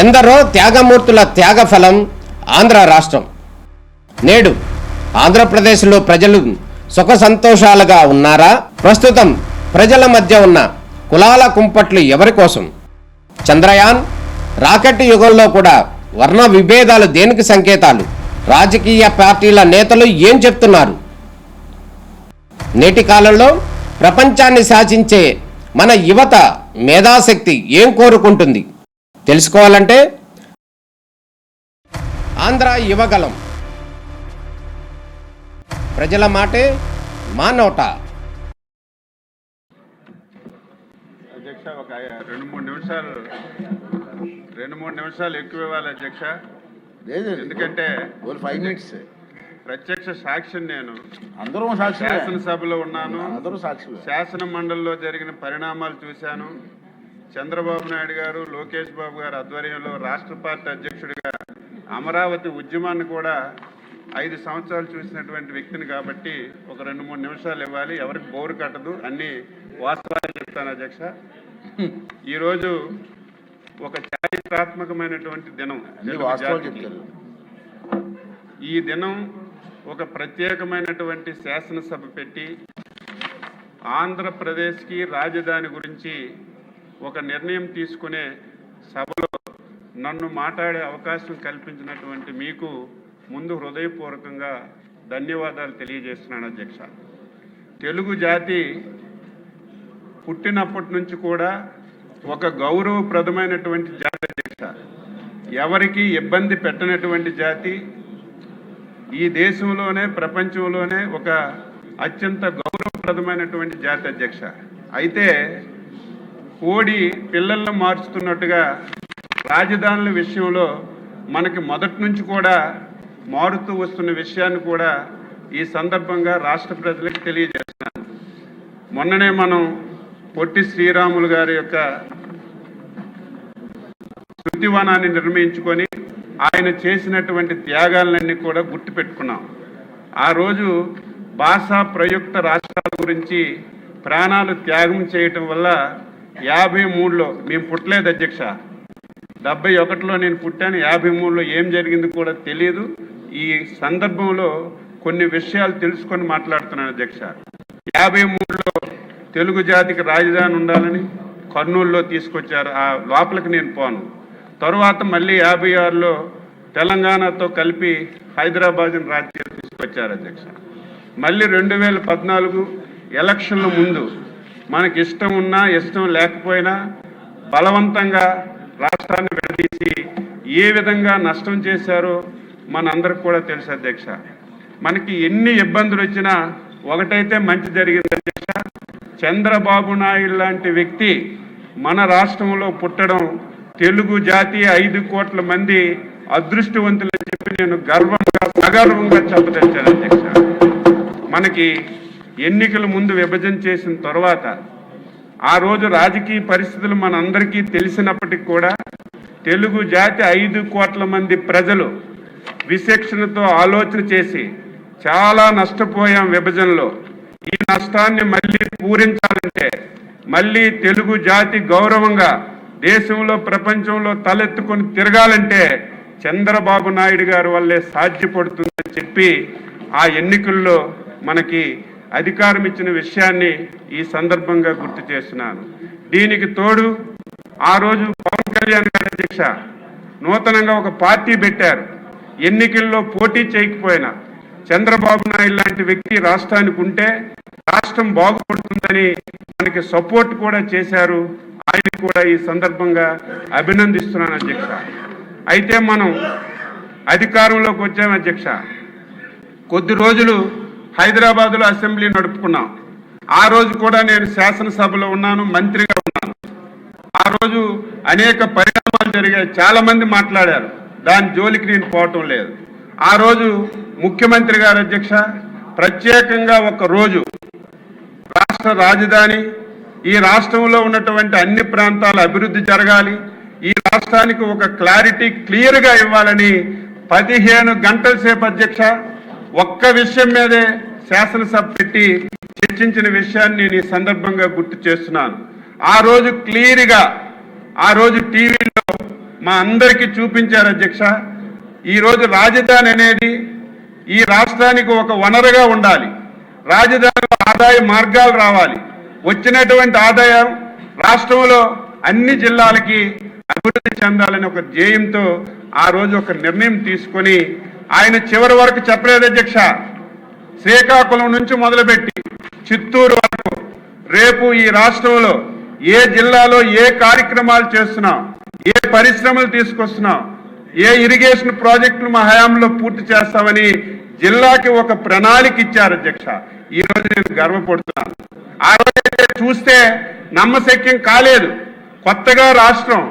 ఎందరో త్యాగమూర్తుల త్యాగఫలం ఆంధ్ర రాష్ట్రం. నేడు ఆంధ్రప్రదేశ్లో ప్రజలు సుఖ సంతోషాలుగా ఉన్నారా? ప్రస్తుతం ప్రజల మధ్య ఉన్న కులాల కుంపట్లు ఎవరి కోసం? చంద్రయాన్ రాకెట్ యుగంలో కూడా వర్ణ విభేదాలు దేనికి సంకేతాలు? రాజకీయ పార్టీల నేతలు ఏం చెప్తున్నారు? నేటి కాలంలో ప్రపంచాన్ని శాసించే మన యువత మేధాశక్తి ఏం కోరుకుంటుంది? తెలుసుకోవాలంటే ఆంధ్ర యువగలం. ప్రజల మాటే మా నోట. అధ్యక్ష, ఒక 2-3 నిమిషాలు ఎక్కువ ఇవ్వాలి అధ్యక్ష. ఎందుకంటే 5 minutes ప్రత్యక్ష సాక్షిని నేను. అందరూ సాక్షి. శాసనసభలో ఉన్నాను, అందరూ సాక్షి. శాసన మండలిలో జరిగిన పరిణామాలు చూశాను. చంద్రబాబు నాయుడు గారు, లోకేష్ బాబు గారు ఆధ్వర్యంలో రాష్ట్ర పార్టీ అధ్యక్షుడిగా అమరావతి ఉద్యమాన్ని కూడా 5 సంవత్సరాలు చూసినటువంటి వ్యక్తిని కాబట్టి ఒక 2-3 నిమిషాలు ఇవ్వాలి. ఎవరికి బోరు కట్టదు, అన్ని వాస్తవాలు చెప్తాను అధ్యక్ష. ఈరోజు ఒక చారిత్రాత్మకమైనటువంటి దినం. ఈ దినం ఒక ప్రత్యేకమైనటువంటి శాసనసభ పెట్టి ఆంధ్రప్రదేశ్కి రాజధాని గురించి ఒక నిర్ణయం తీసుకునే సభలో నన్ను మాట్లాడే అవకాశం కల్పించినటువంటి మీకు ముందు హృదయపూర్వకంగా ధన్యవాదాలు తెలియజేస్తున్నాను అధ్యక్ష. తెలుగు జాతి పుట్టినప్పటి నుంచి కూడా ఒక గౌరవప్రదమైనటువంటి జాతి అధ్యక్ష. ఎవరికి ఇబ్బంది పెట్టనటువంటి జాతి. ఈ దేశంలోనే ప్రపంచంలోనే ఒక అత్యంత గౌరవప్రదమైనటువంటి జాతి అధ్యక్ష. అయితే కోడి పిల్లలను మార్చుతున్నట్టుగా రాజధానుల విషయంలో మనకి మొదటి నుంచి కూడా మారుతూ వస్తున్న విషయాన్ని కూడా ఈ సందర్భంగా రాష్ట్ర ప్రజలకు తెలియజేస్తున్నాను. మొన్ననే మనం పొట్టి శ్రీరాములు గారి యొక్క శృతివనాన్ని నిర్మించుకొని ఆయన చేసినటువంటి త్యాగాలన్నీ కూడా గుర్తుపెట్టుకున్నాం. ఆ రోజు భాషా ప్రయుక్త రాష్ట్రాల గురించి ప్రాణాలు త్యాగం చేయటం వల్ల 53లో మేము పుట్టలేదు అధ్యక్ష. 71లో నేను పుట్టాను. 53లో ఏం జరిగింది కూడా తెలియదు. ఈ సందర్భంలో కొన్ని విషయాలు తెలుసుకొని మాట్లాడుతున్నాను అధ్యక్ష. 53లో తెలుగు జాతికి రాజధాని ఉండాలని కర్నూలులో తీసుకొచ్చారు. ఆ లోపలికి నేను పోను. తరువాత మళ్ళీ 56లో తెలంగాణతో కలిపి హైదరాబాద్ని రాజ్యం తీసుకొచ్చారు అధ్యక్ష. మళ్ళీ 2014 ఎలక్షన్ల ముందు మనకి ఇష్టం ఉన్నా ఇష్టం లేకపోయినా బలవంతంగా రాష్ట్రాన్ని విడదీసి ఏ విధంగా నష్టం చేశారో మనందరికి కూడా తెలుసు అధ్యక్ష. మనకి ఎన్ని ఇబ్బందులు వచ్చినా ఒకటైతే మంచి జరిగింది అధ్యక్ష. చంద్రబాబు నాయుడు లాంటి వ్యక్తి మన రాష్ట్రంలో పుట్టడం తెలుగు జాతి 5 కోట్ల మంది అదృష్టవంతులని చెప్పి నేను సగర్వంగా చెప్పదలిచాను అధ్యక్ష. మనకి ఎన్నికల ముందు విభజన చేసిన తర్వాత ఆ రోజు రాజకీయ పరిస్థితులు మనందరికీ తెలిసినప్పటికీ కూడా తెలుగు జాతి 5 కోట్ల మంది ప్రజలు విచక్షణతో ఆలోచన చేసి చాలా నష్టపోయాం విభజనలో. ఈ నష్టాన్ని మళ్ళీ పూరించాలంటే, మళ్ళీ తెలుగు జాతి గౌరవంగా దేశంలో ప్రపంచంలో తలెత్తుకొని తిరగాలంటే చంద్రబాబు నాయుడు గారి వల్లే సాధ్యపడుతుందని చెప్పి ఆ ఎన్నికల్లో మనకి అధికారం ఇచ్చిన విషయాన్ని ఈ సందర్భంగా గుర్తు చేస్తున్నాను. దీనికి తోడు ఆ రోజు పవన్ కళ్యాణ్ గారి అధ్యక్ష నూతనంగా ఒక పార్టీ పెట్టారు. ఎన్నికల్లో పోటీ చేయకపోయినా చంద్రబాబు నాయుడు లాంటి వ్యక్తి రాష్ట్రానికి ఉంటే రాష్ట్రం బాగుపడుతుందని మనకి సపోర్ట్ కూడా చేశారు. ఆయన కూడా ఈ సందర్భంగా అభినందిస్తున్నాను అధ్యక్ష. అయితే మనం అధికారంలోకి వచ్చాం అధ్యక్ష. కొద్ది రోజులు హైదరాబాద్లో అసెంబ్లీ నడుపుకున్నాం. ఆ రోజు కూడా నేను శాసనసభలో ఉన్నాను, మంత్రిగా ఉన్నాను. ఆ రోజు అనేక పరిణామాలు జరిగాయి. చాలా మంది మాట్లాడారు. దాని జోలికి నేను పోవటం లేదు. ఆ రోజు ముఖ్యమంత్రి గారు అధ్యక్ష ప్రత్యేకంగా ఒక రోజు రాష్ట్ర రాజధాని, ఈ రాష్ట్రంలో ఉన్నటువంటి అన్ని ప్రాంతాల అభివృద్ధి జరగాలి, ఈ రాష్ట్రానికి ఒక క్లారిటీ క్లియర్గా ఇవ్వాలని 15 గంటల సేపు అధ్యక్ష ఒక్క విషయం మీదే శాసనసభ పెట్టి చర్చించిన విషయాన్ని నేను ఈ సందర్భంగా గుర్తు చేస్తున్నాను. ఆ రోజు క్లియర్గా ఆ రోజు టీవీలో మా అందరికీ చూపించారు అధ్యక్ష. ఈరోజు రాజధాని అనేది ఈ రాష్ట్రానికి ఒక వనరుగా ఉండాలి. రాజధానిలో ఆదాయ మార్గాలు రావాలి. వచ్చినటువంటి ఆదాయం రాష్ట్రంలో అన్ని జిల్లాలకి అభివృద్ధి చెందాలని ఒక ధ్యేయంతో ఆ రోజు ఒక నిర్ణయం తీసుకొని ఆయన చివరి వరకు చెప్పలేదు అధ్యక్ష. శ్రీకాకుళం నుంచి మొదలుపెట్టి చిత్తూరు వరకు రేపు ఈ రాష్ట్రంలో ఏ జిల్లాలో ఏ కార్యక్రమాలు చేస్తున్నాం, ఏ పరిశ్రమలు తీసుకొస్తున్నాం, ఏ ఇరిగేషన్ ప్రాజెక్టులు మా హయాంలో పూర్తి చేస్తామని జిల్లాకి ఒక ప్రణాళిక ఇచ్చారు అధ్యక్ష. ఈ రోజు నేను గర్వపడుతున్నాను. ఆ రోజైతే చూస్తే నమ్మశక్యం కాలేదు. కొత్తగా రాష్ట్రం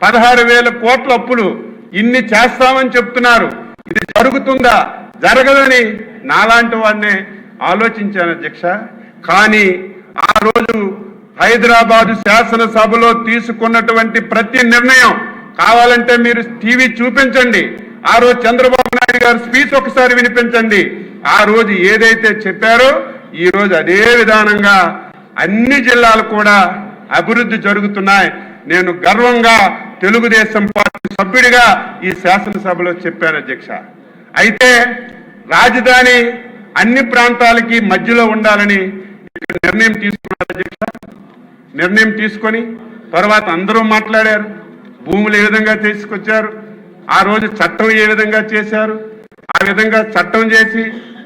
16,000 కోట్ల అప్పులు ఇన్ని చేస్తామని చెప్తున్నారు. ఇది జరుగుతుందా? జరగదని నాలాంటి వాడినే ఆలోచించాను అధ్యక్ష. కానీ ఆ రోజు హైదరాబాదు శాసనసభలో తీసుకున్నటువంటి ప్రతి నిర్ణయం కావాలంటే మీరు టీవీ చూపించండి. ఆ రోజు చంద్రబాబు నాయుడు గారు స్పీచ్ ఒకసారి వినిపించండి. ఆ రోజు ఏదైతే చెప్పారో ఈ రోజు అదే విధానంగా అన్ని జిల్లాలు కూడా అభివృద్ధి జరుగుతున్నాయి. నేను గర్వంగా తెలుగుదేశం పార్టీ సభ్యుడిగా ఈ శాసనసభలో చెప్పాను అధ్యక్ష. అయితే రాజధాని అన్ని ప్రాంతాలకి మధ్యలో ఉండాలని ఇక్కడ నిర్ణయం తీసుకున్నారు అధ్యక్ష. నిర్ణయం తీసుకొని తర్వాత అందరూ మాట్లాడారు. భూములు ఏ విధంగా తీసుకొచ్చారు, ఆ రోజు చట్టం ఏ విధంగా చేశారు, ఆ విధంగా చట్టం చేసి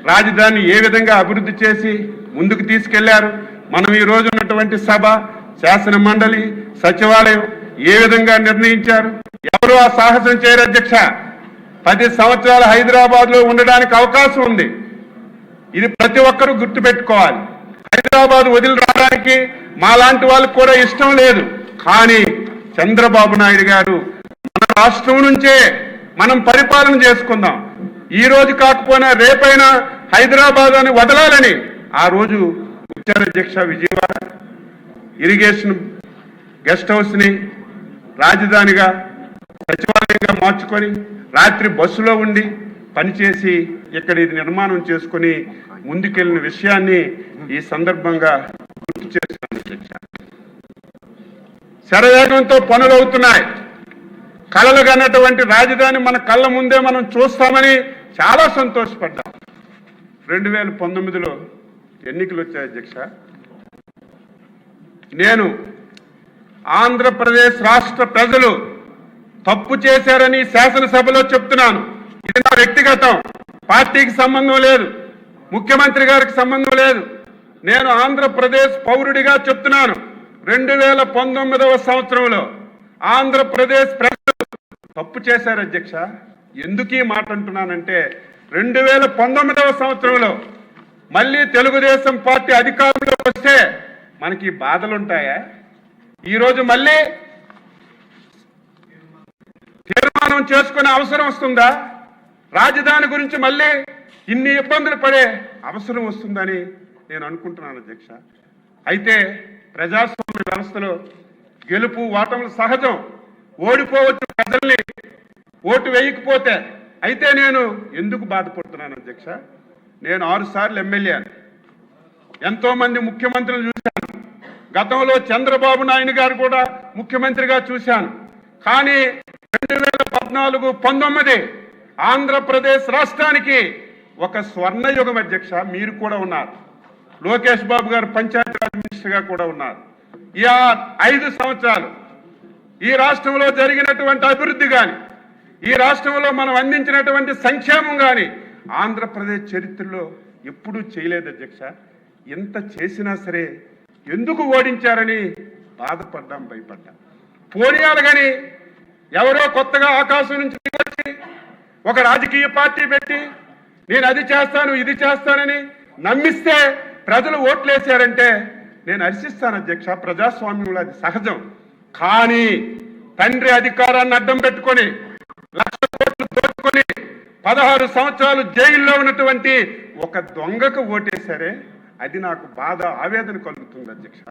రాజధాని ఏ విధంగా అభివృద్ధి చేసి ముందుకు తీసుకెళ్లారు. మనం ఈ రోజు ఉన్నటువంటి సభ, శాసన మండలి, సచివాలయం ఏ విధంగా నిర్ణయించారు. ఎవరు ఆ సాహసం చేయరు అధ్యక్ష. 10 సంవత్సరాలు హైదరాబాద్ లో ఉండడానికి అవకాశం ఉంది. ఇది ప్రతి ఒక్కరూ గుర్తుపెట్టుకోవాలి. హైదరాబాద్ వదిలి రావడానికి మాలాంటి వాళ్ళకు కూడా ఇష్టం లేదు. కానీ చంద్రబాబు నాయుడు గారు మన రాష్ట్రం నుంచే మనం పరిపాలన చేసుకుందాం, ఈ రోజు కాకపోయినా రేపైనా హైదరాబాద్ అని వదలాలని ఆ రోజు వచ్చారు అధ్యక్ష. విజయవాడ ఇరిగేషన్ గెస్ట్ హౌస్ ని రాజధానిగా సచివాలయంగా మార్చుకొని రాత్రి బస్సులో ఉండి పనిచేసి ఇక్కడ ఇది నిర్మాణం చేసుకుని ముందుకెళ్లిన విషయాన్ని ఈ సందర్భంగా గుర్తు చేస్తున్నాను అధ్యక్ష. శరవేగంతో పనులు అవుతున్నాయి. కలలు కన్నటువంటి రాజధాని మన కళ్ళ ముందే మనం చూస్తామని చాలా సంతోషపడ్డాం. 2019లో ఎన్నికలు వచ్చాయి అధ్యక్ష. నేను ఆంధ్రప్రదేశ్ రాష్ట్ర ప్రజలు తప్పు చేశారని శాసనసభలో చెప్తున్నాను. ఇది నా వ్యక్తిగతం, పార్టీకి సంబంధం లేదు, ముఖ్యమంత్రి గారికి సంబంధం లేదు. నేను ఆంధ్రప్రదేశ్ పౌరుడిగా చెప్తున్నాను. 2019వ సంవత్సరంలో ఆంధ్రప్రదేశ్ ప్రజలు తప్పు చేశారు అధ్యక్ష. ఎందుకు ఈ మాట అంటున్నానంటే 2019వ సంవత్సరంలో మళ్ళీ తెలుగుదేశం పార్టీ అధికారంలోకి వస్తే మనకి బాధలుంటాయా? ఈరోజు మళ్ళీ తీర్మానం చేసుకునే అవసరం వస్తుందా? రాజధాని గురించి మళ్ళీ ఇన్ని ఇబ్బందులు పడే అవసరం వస్తుందని నేను అనుకుంటున్నాను అధ్యక్ష. అయితే ప్రజాస్వామ్య వ్యవస్థలో గెలుపు ఓటములు సహజం. ఓడిపోవచ్చు ప్రజల్ని ఓటు వేయకపోతే. అయితే నేను ఎందుకు బాధపడుతున్నాను అధ్యక్ష? నేను 6 సార్లు ఎమ్మెల్యే, ఎంతో మంది ముఖ్యమంత్రులు చూశాను. గతంలో చంద్రబాబు నాయుడు గారు కూడా ముఖ్యమంత్రిగా చూశాను. కానీ 2014-19 ఆంధ్రప్రదేశ్ రాష్ట్రానికి ఒక స్వర్ణయుగం అధ్యక్ష. మీరు కూడా ఉన్నారు. లోకేష్ బాబు గారు పంచాయతీరాజ్ మినిస్టర్గా కూడా ఉన్నారు. ఈ 5 సంవత్సరాలు ఈ రాష్ట్రంలో జరిగినటువంటి అభివృద్ధి కానీ, ఈ రాష్ట్రంలో మనం అందించినటువంటి సంక్షేమం కానీ ఆంధ్రప్రదేశ్ చరిత్రలో ఎప్పుడూ చేయలేదు అధ్యక్ష. ఎంత చేసినా సరే ఎందుకు ఓడించారని బాధపడ్డాం, భయపడ్డాం. పోనీయాలు కానీ ఎవరో కొత్తగా ఆకాశం నుంచి వచ్చి ఒక రాజకీయ పార్టీ పెట్టి నేను అది చేస్తాను ఇది చేస్తానని నమ్మిస్తే ప్రజలు ఓట్లేశారంటే నేను హర్షిస్తాను అధ్యక్ష. ప్రజాస్వామ్యంలో అది సహజం. కానీ తండ్రి అధికారాన్ని అడ్డం పెట్టుకొని 1,00,000 కోట్లు దోచుకొని 16 సంవత్సరాలు జైల్లో ఉన్నటువంటి ఒక దొంగకు ఓటేశారే, అది నాకు బాధ, ఆవేదన కలుగుతుంది అధ్యక్ష.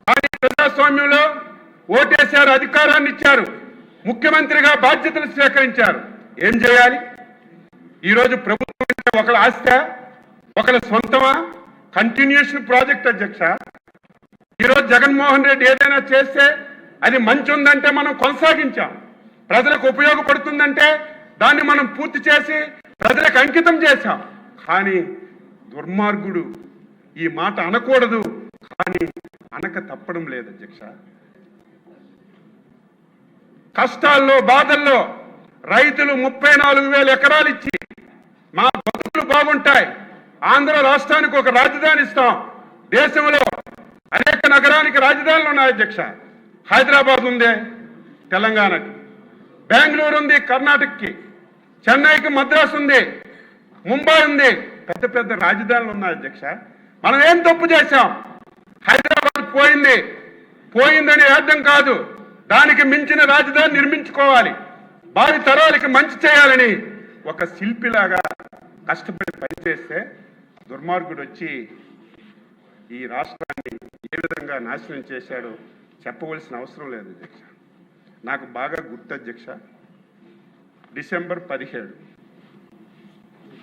కానీ ప్రజాస్వామ్యంలో ఓటేశారు, అధికారాన్ని ఇచ్చారు, ముఖ్యమంత్రిగా బాధ్యతలు స్వీకరించారు. ఏం చేయాలి? ఈరోజు ప్రభుత్వం అంటే ఒకళ్ళ ఆస్తి, ఒకళ్ళ సొంతమా? కంటిన్యూషన్ ప్రాజెక్ట్ అధ్యక్ష. ఈరోజు జగన్మోహన్ రెడ్డి ఏదైనా చేస్తే అది మంచి ఉందంటే మనం కొనసాగించాం. ప్రజలకు ఉపయోగపడుతుందంటే దాన్ని మనం పూర్తి చేసి ప్రజలకు అంకితం చేశాం. కానీ దుర్మార్గుడు ఈ మాట అనకూడదు, కానీ అనక తప్పడం లేదు అధ్యక్ష. కష్టాల్లో బాధల్లో రైతులు 34,000 ఎకరాలు ఇచ్చి మా బతుకులు బాగుంటాయి, ఆంధ్ర రాష్ట్రానికి ఒక రాజధాని ఇస్తాం. దేశంలో అనేక నగరానికి రాజధానులు ఉన్నాయి అధ్యక్ష. హైదరాబాద్ ఉంది తెలంగాణకి, బెంగళూరు ఉంది కర్ణాటకకి, చెన్నైకి మద్రాసు ఉంది, ముంబై ఉంది. పెద్ద పెద్ద రాజధానులు ఉన్నాయి అధ్యక్ష. మనం ఏం తప్పు చేశాం? హైదరాబాద్ పోయిందని అర్థం కాదు, దానికి మించిన రాజధాని నిర్మించుకోవాలి, భావి తరాలకి మంచి చేయాలని ఒక శిల్పిలాగా కష్టపడి పనిచేస్తే దుర్మార్గుడు వచ్చి ఈ రాష్ట్రాన్ని ఏ విధంగా నాశనం చేశాడో చెప్పవలసిన అవసరం లేదు అధ్యక్ష. నాకు బాగా గుర్తు అధ్యక్ష, డిసెంబర్ 17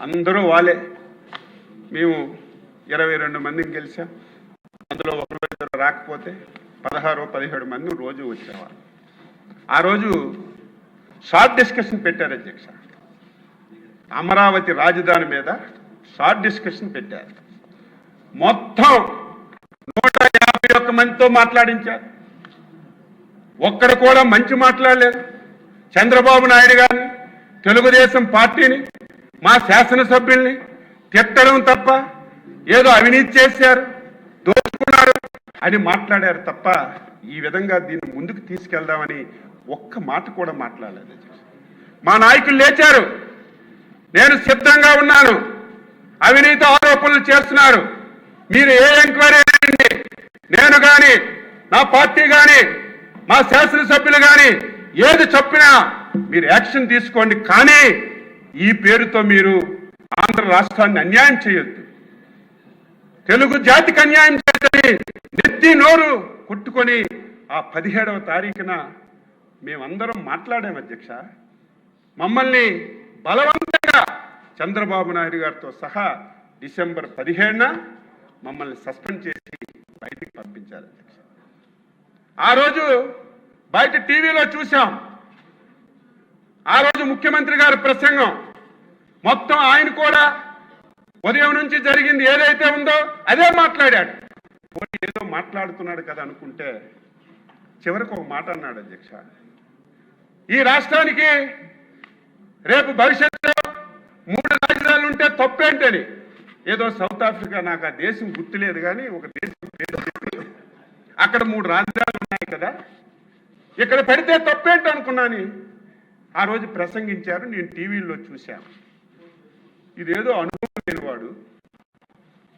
అందరూ వాళ్ళే, మేము 22 మందిని గెలిచాం. అందులో ఒకరు రాకపోతే 16-17 మంది రోజు వచ్చేవారు. ఆ రోజు షార్ట్ డిస్కషన్ పెట్టారు అధ్యక్ష. అమరావతి రాజధాని మీద షార్ట్ డిస్కషన్ పెట్టారు. మొత్తం 151 మందితో మాట్లాడించారు. ఒక్కడు కూడా మంచి మాట్లాడలేదు. చంద్రబాబు నాయుడు గారిని, తెలుగుదేశం పార్టీని, మా శాసనసభ్యుల్ని తిట్టడం తప్ప, ఏదో అవినీతి చేశారు, దోచుకున్నారు అని మాట్లాడారు తప్ప ఈ విధంగా దీన్ని ముందుకు తీసుకెళ్దామని ఒక్క మాట కూడా మాట్లాడలేదు. మా నాయకులు లేచారు, నేను సిద్ధంగా ఉన్నాను, అవినీతి ఆరోపణలు చేస్తున్నారు, మీరు ఏ ఎంక్వైరీ చేయండి, నేను కానీ నా పార్టీ కానీ మా శాసనసభ్యులు కానీ ఏది చెప్పినా మీరు యాక్షన్ తీసుకోండి, కానీ ఈ పేరుతో మీరు ఆంధ్ర రాష్ట్రాన్ని అన్యాయం చేయొద్దు, తెలుగు జాతికి అన్యాయం చేయొద్దని నెత్తి నోరు కొట్టుకొని ఆ 17వ తారీఖున మేమందరం మాట్లాడాం అధ్యక్ష. మమ్మల్ని బలవంతంగా చంద్రబాబు నాయుడు గారితో సహా డిసెంబర్ 17న మమ్మల్ని సస్పెండ్ చేసి బయటికి పంపించారు అధ్యక్ష. ఆ రోజు బయట టీవీలో చూసాం. ఆ రోజు ముఖ్యమంత్రి గారి ప్రసంగం మొత్తం ఆయన కూడా ఉదయం నుంచి జరిగింది ఏదైతే ఉందో అదే మాట్లాడాడు. ఏదో మాట్లాడుతున్నాడు కదా అనుకుంటే చివరికి ఒక మాట అన్నాడు అధ్యక్ష, ఈ రాష్ట్రానికి రేపు భవిష్యత్తులో 3 రాజధానులు ఉంటే తప్పేంటని. ఏదో సౌత్ ఆఫ్రికా, నాకు ఆ దేశం గుర్తులేదు కానీ ఒక దేశం పేరు చెప్పి అక్కడ 3 రాజధానులు ఉన్నాయి కదా, ఇక్కడ పెడితే తప్పేంటి అనుకున్నాను. ఆ రోజు ప్రసంగించారు, నేను టీవీల్లో చూశాను. ఇదేదో అనుభవం లేనివాడు,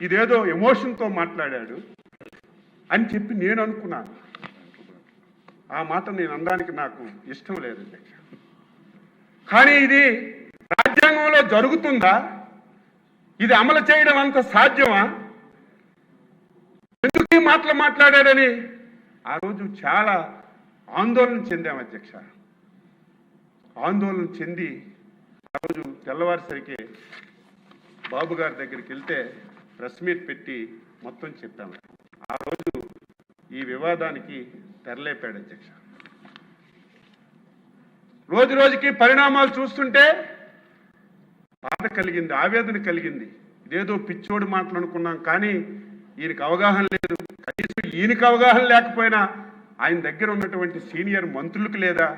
ఇదేదో ఎమోషన్తో మాట్లాడాడు అని చెప్పి నేను అనుకున్నాను. ఆ మాట నేను అనడానికి నాకు ఇష్టం లేదు అధ్యక్ష. కానీ ఇది రాజ్యాంగంలో జరుగుతుందా? ఇది అమలు చేయడం అంత సాధ్యమా? ఎందుకు ఈ మాటలు మాట్లాడాడని ఆ రోజు చాలా ఆందోళన చెందాం అధ్యక్ష. ఆందోళన చెంది ఆ రోజు తెల్లవారిసరికి బాబు గారి దగ్గరికి వెళ్తే ప్రెస్ మీట్ పెట్టి మొత్తం చెప్పాము. ఆ రోజు ఈ వివాదానికి తెరలేపాడు అధ్యక్ష. రోజు రోజుకి పరిణామాలు చూస్తుంటే బాధ కలిగింది, ఆవేదన కలిగింది. ఇదేదో పిచ్చోడు మాటలు అనుకున్నాం, కానీ ఈయనకి అవగాహన లేదు. కనీసం ఈయనకి అవగాహన లేకపోయినా ఆయన దగ్గర ఉన్నటువంటి సీనియర్ మంత్రులకు లేదా,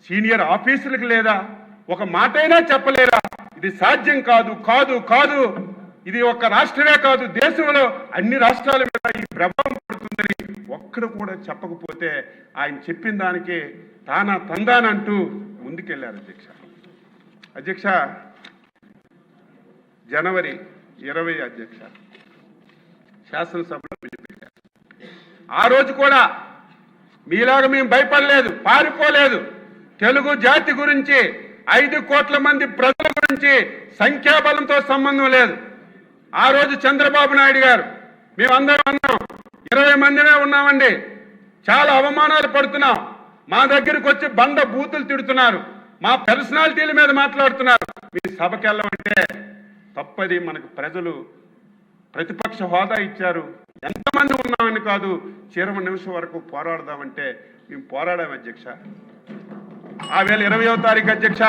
సీనియర్ ఆఫీసులకు లేదా, ఒక మాటైనా చెప్పలేరా? ఇది సాధ్యం కాదు, కాదు కాదు, ఇది ఒక రాష్ట్రమే కాదు, దేశంలో అన్ని రాష్ట్రాల మీద ఈ ప్రభావం పడుతుందని ఒక్కడు కూడా చెప్పకపోతే ఆయన చెప్పిన దానికే తందానంటూ ముందుకెళ్లారు అధ్యక్ష. అధ్యక్ష, జనవరి 20 అధ్యక్ష శాసనసభలో బిల్లు పెట్టారు. ఆ రోజు కూడా మీలాగా మేము భయపడలేదు, పారిపోలేదు. తెలుగు జాతి గురించి, 5 కోట్ల మంది ప్రజల గురించి సంఖ్యాబలంతో సంబంధం లేదు. ఆ రోజు చంద్రబాబు నాయుడు గారు, మేమందరం అన్నాం, 20 మందినే ఉన్నామండి, చాలా అవమానాలు పడుతున్నాం, మా దగ్గరికి వచ్చి బండ బూతులు తిడుతున్నారు, మా పర్సనాలిటీల మీద మాట్లాడుతున్నారు, మీ సభకి వెళ్ళమంటే తప్పది. మనకు ప్రజలు ప్రతిపక్ష హోదా ఇచ్చారు, ఎంతమంది ఉన్నామని కాదు, చివరి నిమిషం వరకు పోరాడదామంటే మేము పోరాడాం అధ్యక్ష. ఆ వేళ 20వ తారీఖు అధ్యక్ష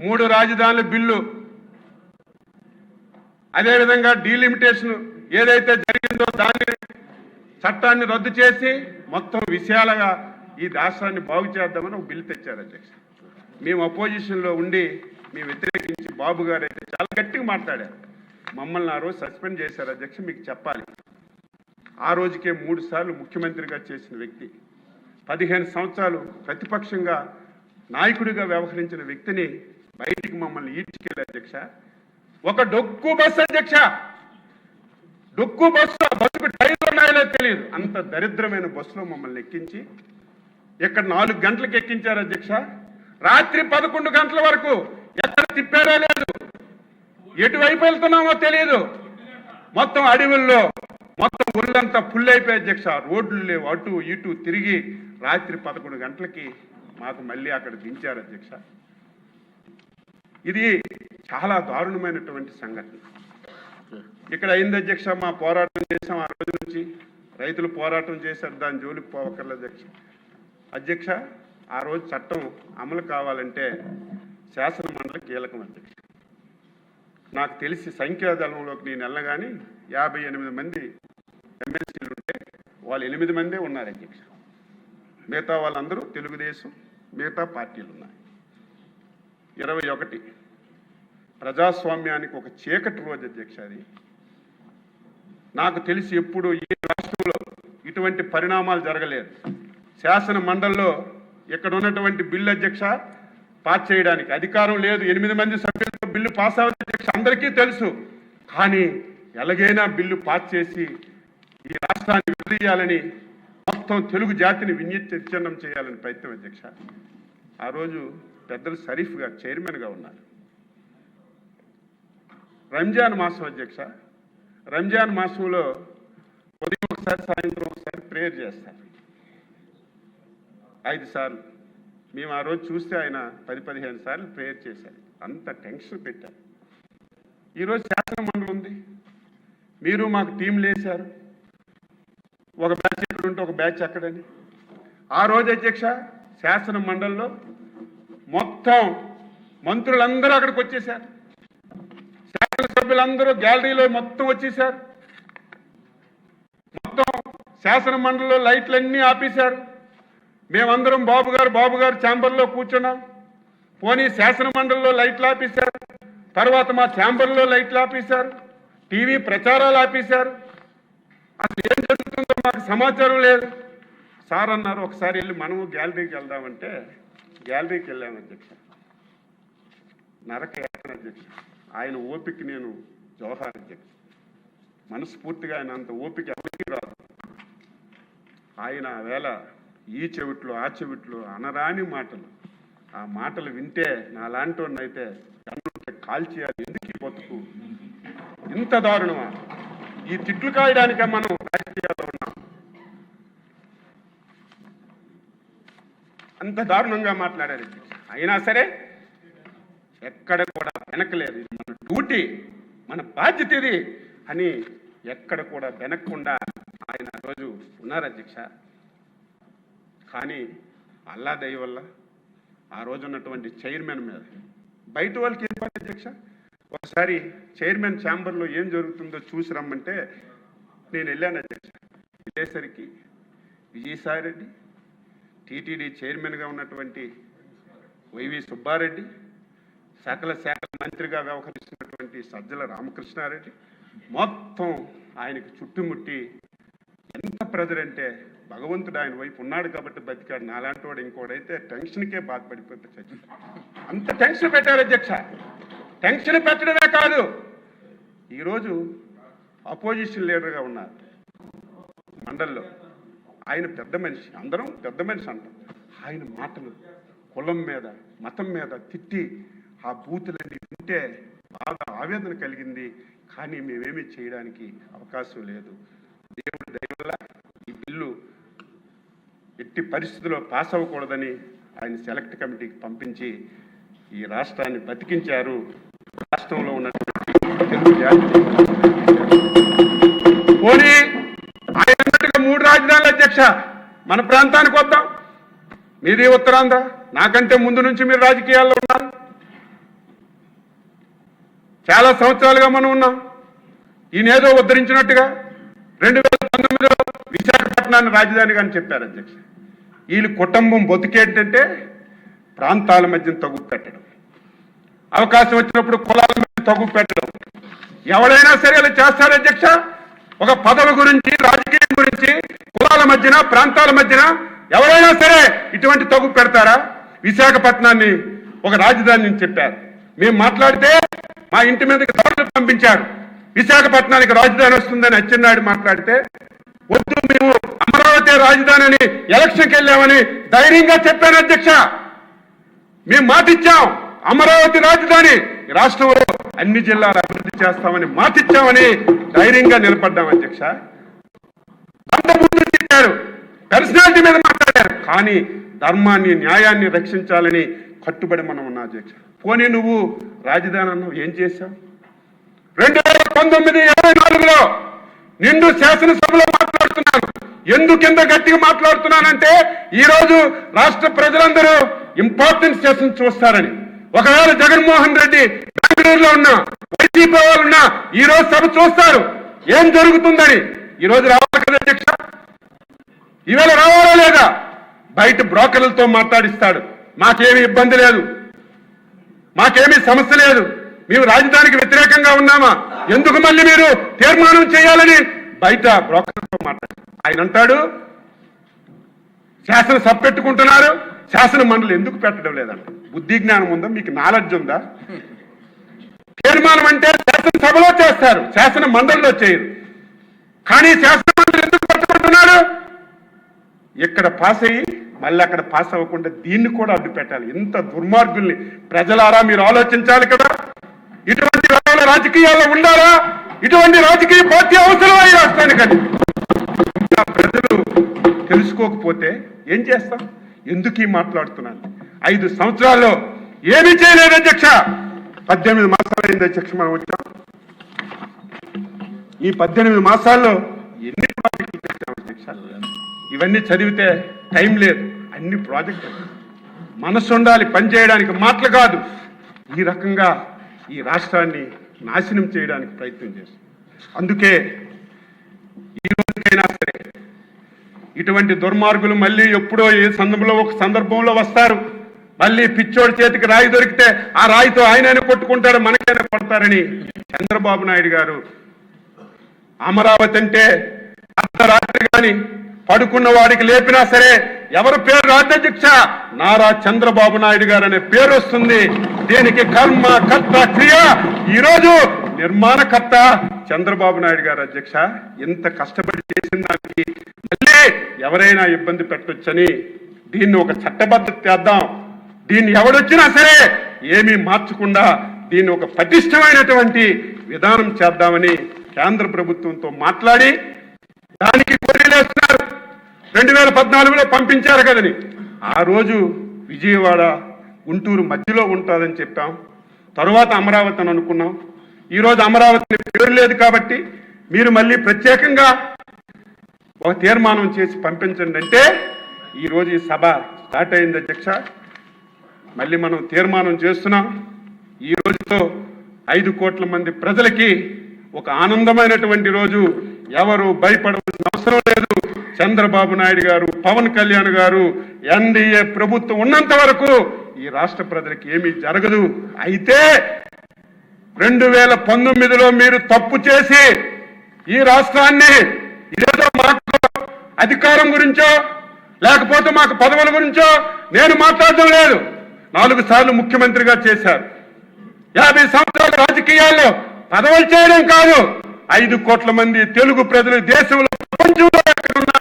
3 రాజధానుల బిల్లు, అదేవిధంగా డీలిమిటేషన్ ఏదైతే జరిగిందో దాన్ని చట్టాన్ని రద్దు చేసి మొత్తం విషయాలుగా ఈ రాష్ట్రాన్ని బాగు చేద్దామని ఒక బిల్లు తెచ్చారు అధ్యక్ష. మేము అపోజిషన్లో ఉండి మేము వ్యతిరేకించి బాబు గారు అయితే చాలా గట్టిగా మాట్లాడారు. మమ్మల్ని ఆ రోజు సస్పెండ్ చేశారు అధ్యక్ష. మీకు చెప్పాలి, ఆ రోజుకే 3 సార్లు ముఖ్యమంత్రిగా చేసిన వ్యక్తి, 15 సంవత్సరాలు ప్రతిపక్షంగా నాయకుడిగా వ్యవహరించిన వ్యక్తిని బయటికి మమ్మల్ని ఈడ్చుకెళ్ళి అధ్యక్ష. ఒక డొక్కు బస్సు అధ్యక్ష, డొక్కు బస్సుకు టైర్లు ఉన్నాయో తెలియదు, అంత దరిద్రమైన బస్సులో మమ్మల్ని ఎక్కించి ఇక్కడ 4 గంటలకు ఎక్కించారు అధ్యక్ష. రాత్రి 11 గంటల వరకు ఎక్కడ తిప్పారో లేదు, ఎటువైపు వెళ్తున్నామో తెలియదు. మొత్తం అడవుల్లో మొత్తం ఒళ్ళంతా ఫుల్ అయిపోయి అధ్యక్ష. రోడ్లు లేవు, అటు ఇటు తిరిగి రాత్రి 11 గంటలకి మాకు మళ్ళీ అక్కడ దించారు అధ్యక్ష. ఇది చాలా దారుణమైనటువంటి సంఘటన ఇక్కడ అయింది అధ్యక్ష. మా పోరాటం చేసాం, ఆ రోజు నుంచి రైతులు పోరాటం చేశారు, దాని జోలికి పోవక్కర్లేదు అధ్యక్ష. ఆ రోజు చట్టం అమలు కావాలంటే శాసన మండలి కీలకం అధ్యక్ష. నాకు తెలిసి సంఖ్యాదళంలోకి నేను వెళ్ళగానే 58 మంది ఎమ్మెల్సీలు ఉంటే వాళ్ళు 8 మందే ఉన్నారు అధ్యక్ష. మిగతా వాళ్ళందరూ తెలుగుదేశం, మిగతా పార్టీలు ఉన్నాయి. 21 ప్రజాస్వామ్యానికి ఒక చీకటి రోజు అధ్యక్ష. అది నాకు తెలిసి ఎప్పుడు ఈ రాష్ట్రంలో ఇటువంటి పరిణామాలు జరగలేదు. శాసన మండలిలో ఇక్కడ ఉన్నటువంటి బిల్లు అధ్యక్ష పాస్ చేయడానికి అధికారం లేదు. 8 మంది సభ్యులతో బిల్లు పాస్ అవ్వదు అధ్యక్ష, అందరికీ తెలుసు. కానీ ఎలాగైనా బిల్లు పాస్ చేసి ఈ రాష్ట్రాన్ని విడదీయాలని, మొత్తం తెలుగు జాతిని విచ్ఛిన్నం చేయాలని ప్రయత్నం అధ్యక్ష. ఆ రోజు పెద్దలు షరీఫ్ గారు చైర్మన్గా ఉన్నారు. రంజాన్ మాసం అధ్యక్ష. రంజాన్ మాసంలో ఉదయం ఒకసారి, సాయంత్రం ఒకసారి ప్రేయర్ చేస్తారు 5 సార్లు. మేము ఆ రోజు చూస్తే ఆయన 10-15 సార్లు ప్రేయర్ చేశారు. అంత టెన్షన్ పెట్టారు. ఈరోజు శాసన మండలి ఉంది, మీరు మాకు టీంలు వేశారు, ఒక బ్యాచ్ ఇక్కడ ఉంటే ఒక బ్యాచ్ అక్కడని. ఆ రోజు అధ్యక్ష శాసన మండలిలో మొత్తం మంత్రులందరూ అక్కడికి వచ్చేసారు, శాసనసభ్యులందరూ గ్యాలరీలో మొత్తం వచ్చేసారు. మొత్తం శాసన మండలిలో లైట్లన్నీ ఆపేశారు. మేమందరం బాబు గారు ఛాంబర్లో కూర్చున్నాం. పోనీ శాసన మండలిలో లైట్లు ఆపేశారు, తర్వాత మా ఛాంబర్లో లైట్లు ఆపేశారు, టీవీ ప్రచారాలు ఆపేశారు. అసలు ఏం జరుగుతుందో మాకు సమాచారం లేదు. సార్ అన్నారు ఒకసారి వెళ్ళి మనము గ్యాలరీకి వెళ్దామంటే గ్యాలరీకి వెళ్ళాము అధ్యక్ష. నరక యాతన అధ్యక్ష. ఆయన ఓపిక నేను జోహార్ అధ్యక్ష. మనస్ఫూర్తిగా ఆయన అంత ఓపిక ఎవరికి రాదు. ఆయన వేళ ఈ చెవిట్లో ఆ చెవిట్లో అనరాని మాటలు, ఆ మాటలు వింటే నా లాంటి అయితే కన్నుంటే కాల్చేయాలి. ఎందుకు ఈ బతుకు ఇంత దారుణమా? ఈ తిట్లు కాయడానికే మనం రాజకీయాల్లో ఉన్నాం. అంత దారుణంగా మాట్లాడారు. అయినా సరే ఎక్కడ కూడా వెనకలేదు. ఇది మన డ్యూటీ, మన బాధ్యత ఇది అని ఎక్కడ కూడా వెనక్కుండా ఆయన రోజు ఉన్నారు అధ్యక్ష. కానీ అల్లా దయ వల్ల ఆ రోజు ఉన్నటువంటి చైర్మన్ మీద బయట వాళ్ళకి ఏం పని అధ్యక్ష. ఒకసారి చైర్మన్ ఛాంబర్లో ఏం జరుగుతుందో చూసి రమ్మంటే నేను వెళ్ళాను అధ్యక్ష. వెళ్ళేసరికి విజయసాయి రెడ్డి, టీటీడీ చైర్మన్గా ఉన్నటువంటి వైవి సుబ్బారెడ్డి, సకల శాఖల మంత్రిగా వ్యవహరిస్తున్నటువంటి సజ్జల రామకృష్ణారెడ్డి మొత్తం ఆయనకు చుట్టుముట్టి ఎంత ప్రజలంటే భగవంతుడు ఆయన వైపు ఉన్నాడు కాబట్టి బతికాడు. నాలాంటి వాడు ఇంకోడైతే టెన్షన్కే బాధపడిపోతే చచ్చి అంత టెన్షన్ పెట్టారు అధ్యక్ష. టెన్షన్ పెట్టడమే కాదు, ఈరోజు అపోజిషన్ లీడర్గా ఉన్నారు మండలిలో. ఆయన పెద్ద మనిషి, అందరం పెద్ద మనిషి అంటాం. ఆయన మాటలు కులం మీద మతం మీద తిట్టి ఆ బూతులన్నీ వింటే బాగా ఆవేదన కలిగింది. కానీ మేమేమీ చేయడానికి అవకాశం లేదు. దేవుడి దయ వల్ల ఈ బిల్లు ఎట్టి పరిస్థితుల్లో పాస్ అవ్వకూడదని ఆయన సెలెక్ట్ కమిటీకి పంపించి ఈ రాష్ట్రాన్ని బతికించారు. రాష్ట్రంలో ఉన్నటువంటి తెలుగు జాతి పోనీ ఆయన 3 రాజధానుల అధ్యక్ష మన ప్రాంతానికి వద్దాం. మీది ఉత్తరాంధ్ర, నాకంటే ముందు నుంచి మీరు రాజకీయాల్లో ఉన్నారు. చాలా సంవత్సరాలుగా మనం ఉన్నాం. ఈయనేదో ఉద్ధరించినట్టుగా 2019లో విశాఖపట్నాన్ని రాజధానిగా అని చెప్పారు అధ్యక్ష. వీళ్ళ కుటుంబం బతుకేంటంటే ప్రాంతాల మధ్య తగ్గు పెట్టడం, అవకాశం వచ్చినప్పుడు కులాల మధ్య తగ్గు పెట్టడం. ఎవరైనా సరే ఇలా చేస్తారు అధ్యక్ష. ఒక పదవి గురించి, రాజకీయం గురించి కులాల మధ్యన, ప్రాంతాల మధ్యన ఎవరైనా సరే ఇటువంటి తగ్గు పెడతారా? విశాఖపట్నాన్ని ఒక రాజధాని చెప్పారు. మేము మాట్లాడితే మా ఇంటి మీదకి దాడులు పంపించారు. విశాఖపట్నానికి రాజధాని వస్తుందని అచ్చెన్నాయుడు మాట్లాడితే వద్దు, మేము అమరావతి రాజధాని అని ఎలక్షన్కి వెళ్ళామని ధైర్యంగా చెప్పాను అధ్యక్ష. మేము మాటిచ్చాం, అమరావతి రాజధాని రాష్ట్రంలో అన్ని జిల్లాలు అభివృద్ధి చేస్తామని మాటిచ్చామని ధైర్యంగా నిలబడ్డాం అధ్యక్ష. అంతకుముందు చెప్పారు, పర్సనాలిటీ మీద మాట్లాడారు, కానీ ధర్మాన్ని, న్యాయాన్ని రక్షించాలని కట్టుబడి మనం ఉన్నాం అధ్యక్ష. పోనీ నువ్వు రాజధాని అన్నావు, ఏం చేశావు? 2019-24లో నిండు శాసనసభలో మాట్లాడుతున్నాను. ఎందుకు ఇంత గట్టిగా మాట్లాడుతున్నానంటే ఈరోజు రాష్ట్ర ప్రజలందరూ ఇంపార్టెన్స్ సెషన్ చూస్తారని. ఒకవేళ జగన్మోహన్ రెడ్డి బెంగళూరులో ఉన్నా, వైసీపీ వాళ్ళు ఉన్నా ఈ రోజు సభ చూస్తారు ఏం జరుగుతుందని. ఈరోజు రావాలి కదా అధ్యక్ష, ఈవేళ రావాలా లేదా? బయట బ్రోకర్లతో మాట్లాడిస్తాడు. మాకేమీ ఇబ్బంది లేదు, మాకేమీ సమస్య లేదు, మేము రాజధానికి వ్యతిరేకంగా ఉన్నామా, ఎందుకు మళ్ళీ మీరు తీర్మానం చేయాలని బయట బ్రోకర్లతో మాట్లాడు. ఆయన అంటాడు శాసనసభ పెట్టుకుంటున్నారు, శాసన మండలి ఎందుకు పెట్టడం లేదంట. బుద్ధి జ్ఞానం ఉందా మీకు? నాలెడ్జ్ ఉందా? తీర్మానం అంటే శాసనసభలో చేస్తారు, శాసన మండలిలో చేయరు. కానీ శాసన మండలి ఎందుకు పెట్టుకుంటున్నారు? ఇక్కడ పాస్ అయ్యి మళ్ళీ అక్కడ పాస్ అవ్వకుండా దీన్ని కూడా అడ్డు పెట్టాలి. ఇంత దుర్మార్గుల్ని ప్రజలారా మీరు ఆలోచించాలి కదా. ఇటువంటి రాజకీయాల్లో ఉండాలా? ఇటువంటి రాజకీయ పార్టీ అవసరం ఈ రాష్ట్రానికని ప్రజలు తెలుసుకోకపోతే ఏం చేస్తాం? ఎందుకు మాట్లాడుతున్నాను? 5 సంవత్సరాల్లో ఏమీ చేయలేదు అధ్యక్ష. 18 మాసాలు అయింది అధ్యక్ష మనం వచ్చాం. ఈ 18 మాసాల్లో ఎన్ని ప్రాజెక్టులు చేశాం అధ్యక్ష? ఇవన్నీ చదివితే టైం లేదు. అన్ని ప్రాజెక్టులు, మనసు ఉండాలి పనిచేయడానికి, మాటలు కాదు. ఈ రకంగా ఈ రాష్ట్రాన్ని నాశనం చేయడానికి ప్రయత్నం చేస్తాం. అందుకే ఈ రోజుకైనా సరే ఇటువంటి దుర్మార్గులు మళ్ళీ ఎప్పుడో ఏ సందర్భంలో వస్తారు. మళ్ళీ పిచ్చోడి చేతికి రాయి దొరికితే ఆ రాయితో ఆయనైనా కొట్టుకుంటారు, మనకైనా కొడతారని చంద్రబాబు నాయుడు గారు అమరావతి అంటే అర్ధరాత్రి కానీ పడుకున్న వాడికి లేపినా సరే ఎవరి పేరు రాజ్యాధ్యక్ష? నారా చంద్రబాబు నాయుడు గారు అనే పేరు వస్తుంది. దీనికి కర్మ, కర్త, క్రియ ఈరోజు నిర్మాణకర్త చంద్రబాబు నాయుడు గారు అధ్యక్ష. ఎంత కష్టపడి చేసిన దానికి మళ్ళీ ఎవరైనా ఇబ్బంది పెట్టొచ్చని దీన్ని ఒక చట్టబద్ధత చేద్దాం. దీన్ని ఎవడొచ్చినా సరే ఏమీ మార్చకుండా దీన్ని ఒక పటిష్టమైనటువంటి విధానం చేద్దామని కేంద్ర ప్రభుత్వంతో మాట్లాడి దానికి కొర్రీలేస్తున్నారు. 2014లో పంపించారు కదని. ఆ రోజు విజయవాడ, గుంటూరు మధ్యలో ఉంటుందని చెప్పాం. తరువాత అమరావతి అని అనుకున్నాం. ఈరోజు అమరావతి పేరు లేదు కాబట్టి మీరు మళ్ళీ ప్రత్యేకంగా ఒక తీర్మానం చేసి పంపించండి అంటే ఈరోజు ఈ సభ స్టార్ట్ అయింది అధ్యక్ష. మళ్ళీ మనం తీర్మానం చేస్తున్నాం. ఈ రోజుతో 5 కోట్ల మంది ప్రజలకి ఒక ఆనందమైనటువంటి రోజు. ఎవరు భయపడవలసిన అవసరం లేదు. చంద్రబాబు నాయుడు గారు, పవన్ కళ్యాణ్ గారు, ఎన్డీఏ ప్రభుత్వం ఉన్నంత వరకు ఈ రాష్ట్ర ప్రజలకు ఏమీ జరగదు. అయితే 2019లో మీరు తప్పు చేసి ఈ రాష్ట్రాన్ని ఇదేదో మాకు అధికారం గురించో లేకపోతే మాకు పదవుల గురించో నేను మాట్లాడడం లేదు. 4 సార్లు ముఖ్యమంత్రిగా చేశారు. 50 సంవత్సరాల రాజకీయాల్లో పదవులు చేయడం కాదు, 5 కోట్ల మంది తెలుగు ప్రజలు దేశంలో, ప్రపంచంలో ఎక్కడున్నా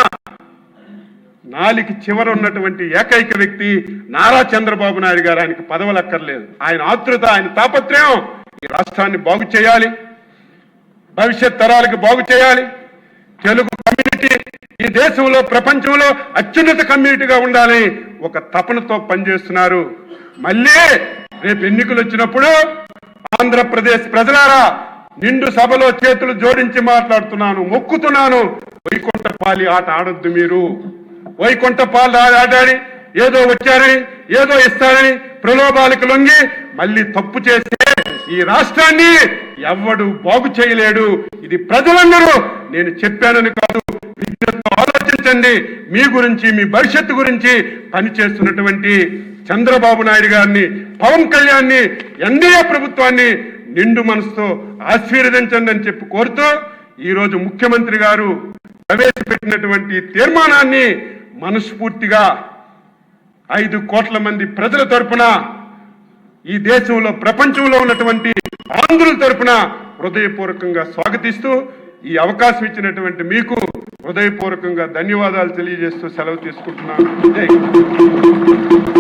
నాలికి చివర ఉన్నటువంటి ఏకైక వ్యక్తి నారా చంద్రబాబు నాయుడు గారు. ఆయనకి పదవులు అక్కర్లేదు. ఆయన ఆతృత, ఆయన తాపత్రయం ఈ రాష్ట్రాన్ని బాగు చేయాలి, భవిష్యత్ తరాలకు బాగు చేయాలి. తెలుగు కమ్యూనిటీ ఈ దేశంలో, ప్రపంచంలో అత్యున్నత కమ్యూనిటీగా ఉండాలి ఒక తపనతో పనిచేస్తున్నారు. మళ్ళీ రేపు ఎన్నికలు వచ్చినప్పుడు ఆంధ్రప్రదేశ్ ప్రజలారా నిండు సభలో చేతులు జోడించి మాట్లాడుతున్నాను, మొక్కుతున్నాను, వైకుంఠపాలి ఆట ఆడొద్దు. మీరు వైకుంఠ పాలు ఆడాడి ఏదో వచ్చారని ఏదో ఇస్తారని ప్రలోభాలకు లొంగి మళ్ళీ తప్పు చేస్తే ఈ రాష్ట్రాన్ని ఎవ్వడు బాగు చేయలేడు. ఇది ప్రజలందరూ నేను చెప్పానని కాదు, విజ్ఞతతో ఆలోచించండి. మీ గురించి, మీ భవిష్యత్తు గురించి పనిచేస్తున్నటువంటి చంద్రబాబు నాయుడు గారిని, పవన్ కళ్యాణ్ని, ఎన్డీఏ ప్రభుత్వాన్ని నిండు మనసుతో ఆశీర్వదించండి అని చెప్పి కోరుతూ ఈరోజు ముఖ్యమంత్రి గారు ప్రవేశపెట్టినటువంటి తీర్మానాన్ని మనస్ఫూర్తిగా 5 కోట్ల మంది ప్రజల తరపున, ఈ దేశంలో ప్రపంచంలో ఉన్నటువంటి ఆంధ్రుల తరపున హృదయపూర్వకంగా స్వాగతిస్తూ ఈ అవకాశం ఇచ్చినటువంటి మీకు హృదయపూర్వకంగా ధన్యవాదాలు తెలియజేస్తూ సెలవు తీసుకుంటున్నాను. జై హింద్.